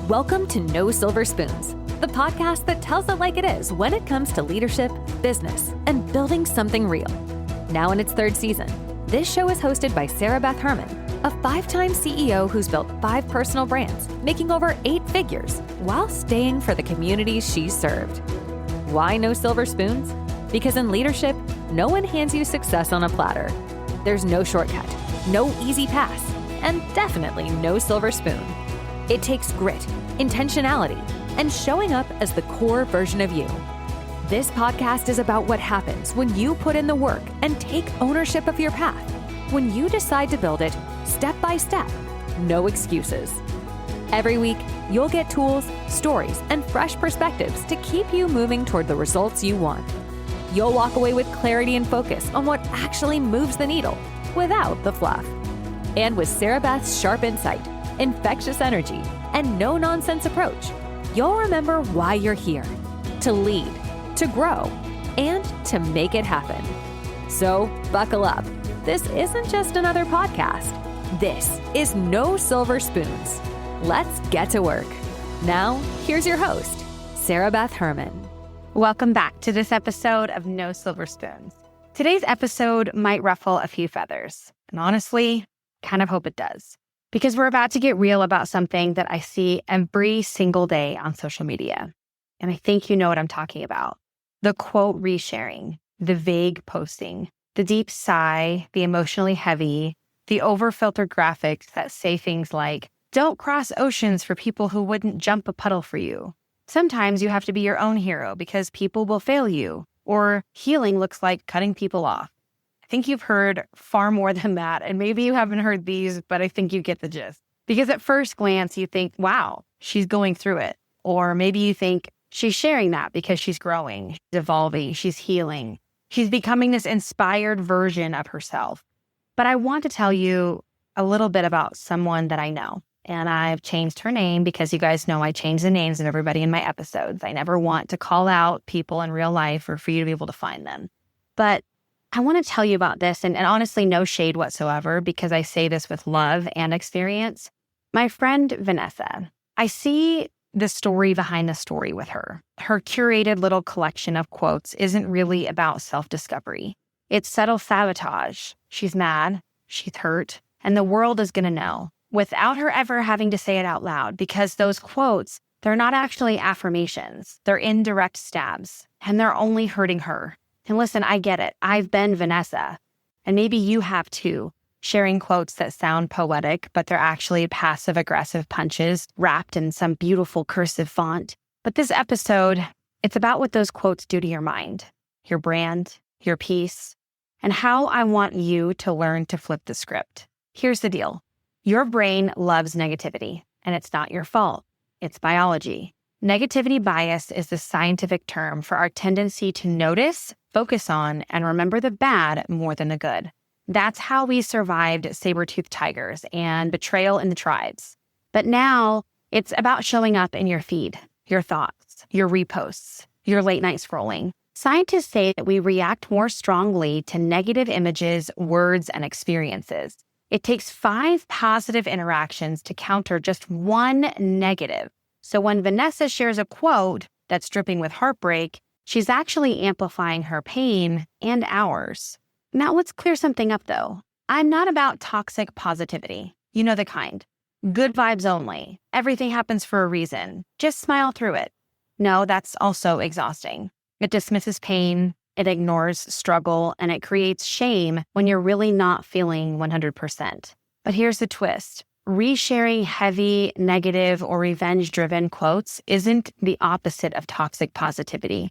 Welcome to No Silver Spoons, the podcast that tells it like it is when it comes to leadership, business, and building something real. Now in its third season, this show is hosted by Sarah Beth Herman, a 5-time CEO who's built 5 personal brands, making over 8 figures while staying for the communities she's served. Why no silver spoons? Because in leadership, no one hands you success on a platter. There's no shortcut, no easy pass, and definitely no silver spoon. It takes grit, intentionality, and showing up as the core version of you. This podcast is about what happens when you put in the work and take ownership of your path. When you decide to build it step by step, no excuses. Every week, you'll get tools, stories, and fresh perspectives to keep you moving toward the results you want. You'll walk away with clarity and focus on what actually moves the needle without the fluff. And with Sarah Beth's sharp insight, infectious energy, and no-nonsense approach, you'll remember why you're here: to lead, to grow, and to make it happen. So buckle up. This isn't just another podcast. This is No Silver Spoons. Let's get to work. Now, here's your host, Sarah Beth Herman. Welcome back to this episode of No Silver Spoons. Today's episode might ruffle a few feathers, and honestly, kind of hope it does. Because we're about to get real about something that I see every single day on social media. And I think you know what I'm talking about. The quote resharing, the vague posting, the deep sigh, the emotionally heavy, the over-filtered graphics that say things like, "Don't cross oceans for people who wouldn't jump a puddle for you. Sometimes you have to be your own hero because people will fail you." Or healing looks like cutting people off. I think you've heard far more than that, and maybe you haven't heard these, but I think you get the gist. Because at first glance, you think, wow, she's going through it. Or maybe you think she's sharing that because she's growing, she's evolving, she's healing. She's becoming this inspired version of herself. But I want to tell you a little bit about someone that I know. And I've changed her name because you guys know I change the names of everybody in my episodes. I never want to call out people in real life or for you to be able to find them. But I want to tell you about this, and honestly, no shade whatsoever, because I say this with love and experience. My friend Vanessa, I see the story behind the story with her. Her curated little collection of quotes isn't really about self-discovery. It's subtle sabotage. She's mad, she's hurt, and the world is going to know without her ever having to say it out loud, because those quotes, they're not actually affirmations. They're indirect stabs, and they're only hurting her. And listen, I get it. I've been Vanessa, and maybe you have too, sharing quotes that sound poetic, but they're actually passive-aggressive punches wrapped in some beautiful cursive font. But this episode, it's about what those quotes do to your mind, your brand, your peace, and how I want you to learn to flip the script. Here's the deal. Your brain loves negativity, and it's not your fault. It's biology. Negativity bias is the scientific term for our tendency to notice, focus on, and remember the bad more than the good. That's how we survived saber-toothed tigers and betrayal in the tribes. But now it's about showing up in your feed, your thoughts, your reposts, your late-night scrolling. Scientists say that we react more strongly to negative images, words, and experiences. It takes 5 positive interactions to counter just 1 negative. So when Vanessa shares a quote that's dripping with heartbreak, she's actually amplifying her pain and ours. Now let's clear something up though. I'm not about toxic positivity. You know the kind. Good vibes only. Everything happens for a reason. Just smile through it. No, that's also exhausting. It dismisses pain, it ignores struggle, and it creates shame when you're really not feeling 100%. But here's the twist. Resharing heavy, negative, or revenge-driven quotes isn't the opposite of toxic positivity.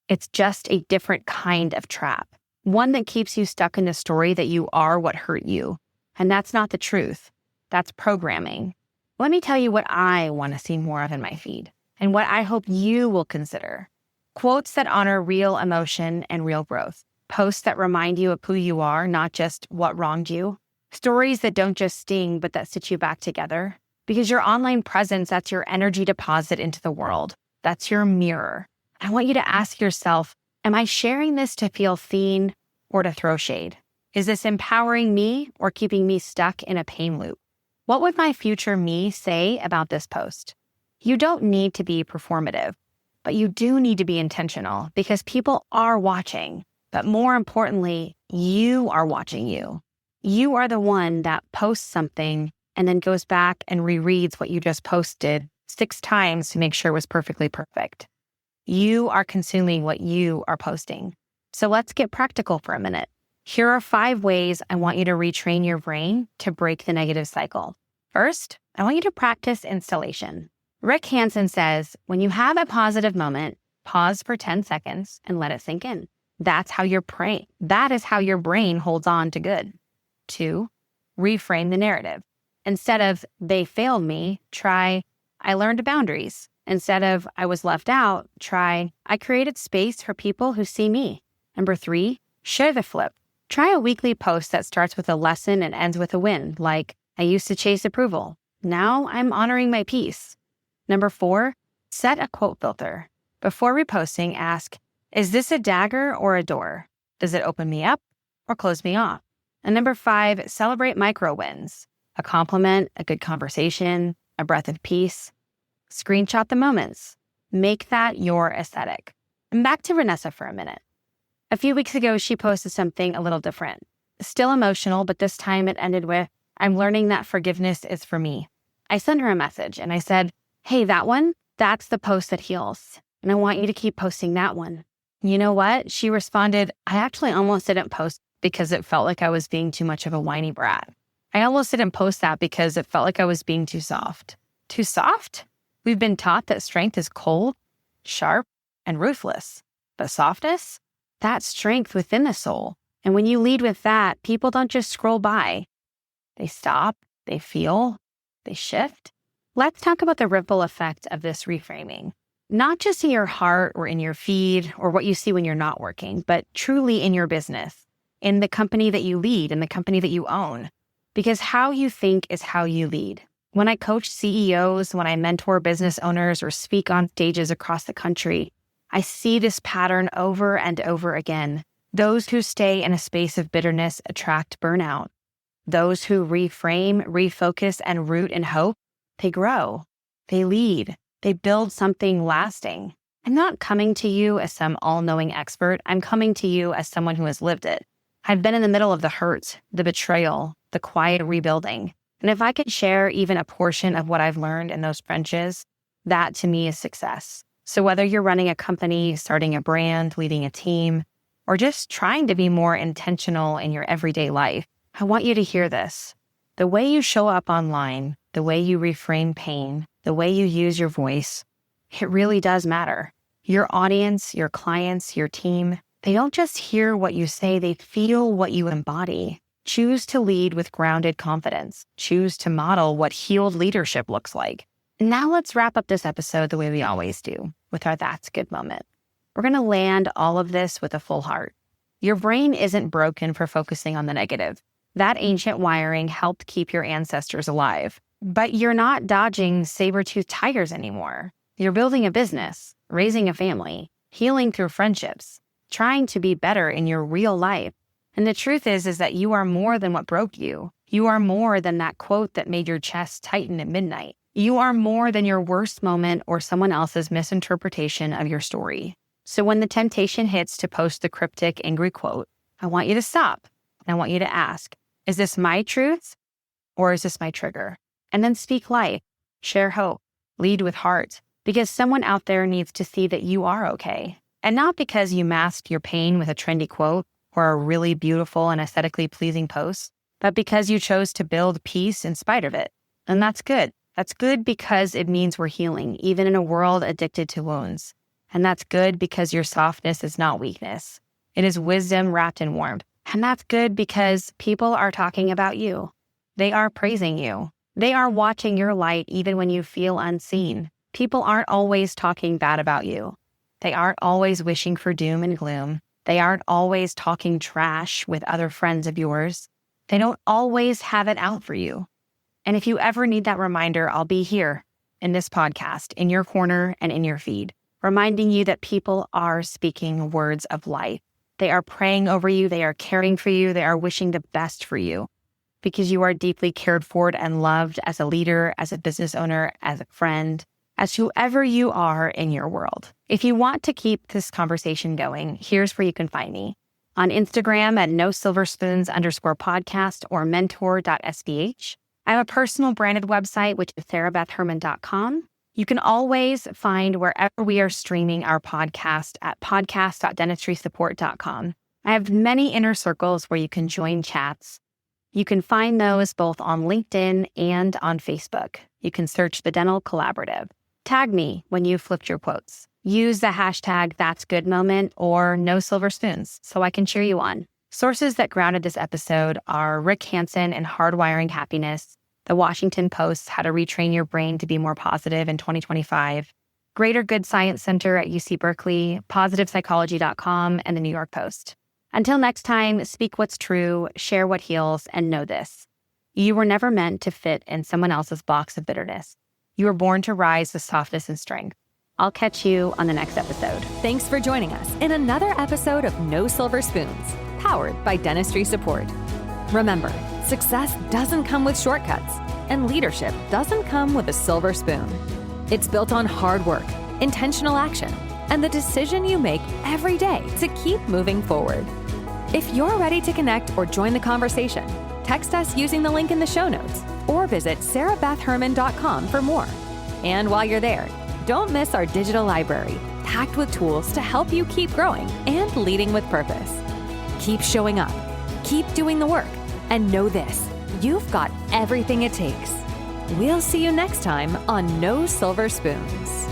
It's just a different kind of trap. One that keeps you stuck in the story that you are what hurt you. And that's not the truth. That's programming. Let me tell you what I want to see more of in my feed, and what I hope you will consider. Quotes that honor real emotion and real growth. Posts that remind you of who you are, not just what wronged you. Stories that don't just sting, but that stitch you back together. Because your online presence, that's your energy deposit into the world. That's your mirror. I want you to ask yourself, am I sharing this to feel seen or to throw shade? Is this empowering me or keeping me stuck in a pain loop? What would my future me say about this post? You don't need to be performative, but you do need to be intentional because people are watching. But more importantly, you are watching you. You are the one that posts something and then goes back and rereads what you just posted 6 times to make sure it was perfectly perfect. You are consuming what you are posting. So let's get practical for a minute. Here are 5 ways I want you to retrain your brain to break the negative cycle. First, I want you to practice installation. Rick Hansen says, when you have a positive moment, pause for 10 seconds and let it sink in. That is how your brain holds on to good. 2, reframe the narrative. Instead of, they failed me, try, I learned boundaries. Instead of, I was left out, try, I created space for people who see me. Number 3, share the flip. Try a weekly post that starts with a lesson and ends with a win, like, I used to chase approval. Now I'm honoring my peace. Number 4, set a quote filter. Before reposting, ask, is this a dagger or a door? Does it open me up or close me off? And number 5, celebrate micro wins. A compliment, a good conversation, a breath of peace. Screenshot the moments. Make that your aesthetic. And back to Vanessa for a minute. A few weeks ago, she posted something a little different. Still emotional, but this time it ended with, I'm learning that forgiveness is for me. I sent her a message and I said, hey, that one, that's the post that heals. And I want you to keep posting that one. You know what? She responded, I actually almost didn't post because it felt like I was being too much of a whiny brat. I almost didn't post that because it felt like I was being too soft. Too soft? We've been taught that strength is cold, sharp, and ruthless. But softness? That's strength within the soul. And when you lead with that, people don't just scroll by. They stop, they feel, they shift. Let's talk about the ripple effect of this reframing. Not just in your heart or in your feed or what you see when you're not working, but truly in your business, in the company that you lead, in the company that you own. Because how you think is how you lead. When I coach CEOs, when I mentor business owners or speak on stages across the country, I see this pattern over and over again. Those who stay in a space of bitterness attract burnout. Those who reframe, refocus, and root in hope, they grow, they lead, they build something lasting. I'm not coming to you as some all-knowing expert. I'm coming to you as someone who has lived it. I've been in the middle of the hurt, the betrayal, the quiet rebuilding. And if I could share even a portion of what I've learned in those trenches, that to me is success. So whether you're running a company, starting a brand, leading a team, or just trying to be more intentional in your everyday life, I want you to hear this. The way you show up online, the way you reframe pain, the way you use your voice, it really does matter. Your audience, your clients, your team, they don't just hear what you say, they feel what you embody. Choose to lead with grounded confidence. Choose to model what healed leadership looks like. Now let's wrap up this episode the way we always do, with our That's Good moment. We're going to land all of this with a full heart. Your brain isn't broken for focusing on the negative. That ancient wiring helped keep your ancestors alive. But you're not dodging saber-toothed tigers anymore. You're building a business, raising a family, healing through friendships, trying to be better in your real life. And the truth is that you are more than what broke you. You are more than that quote that made your chest tighten at midnight. You are more than your worst moment or someone else's misinterpretation of your story. So when the temptation hits to post the cryptic, angry quote, I want you to stop. And I want you to ask, is this my truth or is this my trigger? And then speak life, share hope, lead with heart, because someone out there needs to see that you are okay. And not because you masked your pain with a trendy quote or a really beautiful and aesthetically pleasing post, but because you chose to build peace in spite of it. And that's good. That's good because it means we're healing, even in a world addicted to wounds. And that's good because your softness is not weakness. It is wisdom wrapped in warmth. And that's good because people are talking about you. They are praising you. They are watching your light even when you feel unseen. People aren't always talking bad about you. They aren't always wishing for doom and gloom. They aren't always talking trash with other friends of yours. They don't always have it out for you. And if you ever need that reminder, I'll be here in this podcast, in your corner and in your feed, reminding you that people are speaking words of life. They are praying over you. They are caring for you. They are wishing the best for you because you are deeply cared for and loved as a leader, as a business owner, as a friend, as whoever you are in your world. If you want to keep this conversation going, here's where you can find me. On Instagram at nosilverspoons_podcast or mentor.sbh. I have a personal branded website, which is sarahbethherman.com. You can always find wherever we are streaming our podcast at podcast.dentistrysupport.com. I have many inner circles where you can join chats. You can find those both on LinkedIn and on Facebook. You can search The Dental Collaborative. Tag me when you flipped your quotes. Use the hashtag #That'sGoodMoment or #NoSilverSpoons so I can cheer you on. Sources that grounded this episode are Rick Hansen and Hardwiring Happiness, The Washington Post's How to Retrain Your Brain to Be More Positive in 2025, Greater Good Science Center at UC Berkeley, PositivePsychology.com, and The New York Post. Until next time, speak what's true, share what heals, and know this. You were never meant to fit in someone else's box of bitterness. You were born to rise with softness and strength. I'll catch you on the next episode. Thanks for joining us in another episode of No Silver Spoons, powered by Dentistry Support. Remember, success doesn't come with shortcuts, and leadership doesn't come with a silver spoon. It's built on hard work, intentional action, and the decision you make every day to keep moving forward. If you're ready to connect or join the conversation, text us using the link in the show notes or visit sarahbethherman.com for more. And while you're there, don't miss our digital library, packed with tools to help you keep growing and leading with purpose. Keep showing up, keep doing the work, and know this, you've got everything it takes. We'll see you next time on No Silver Spoons.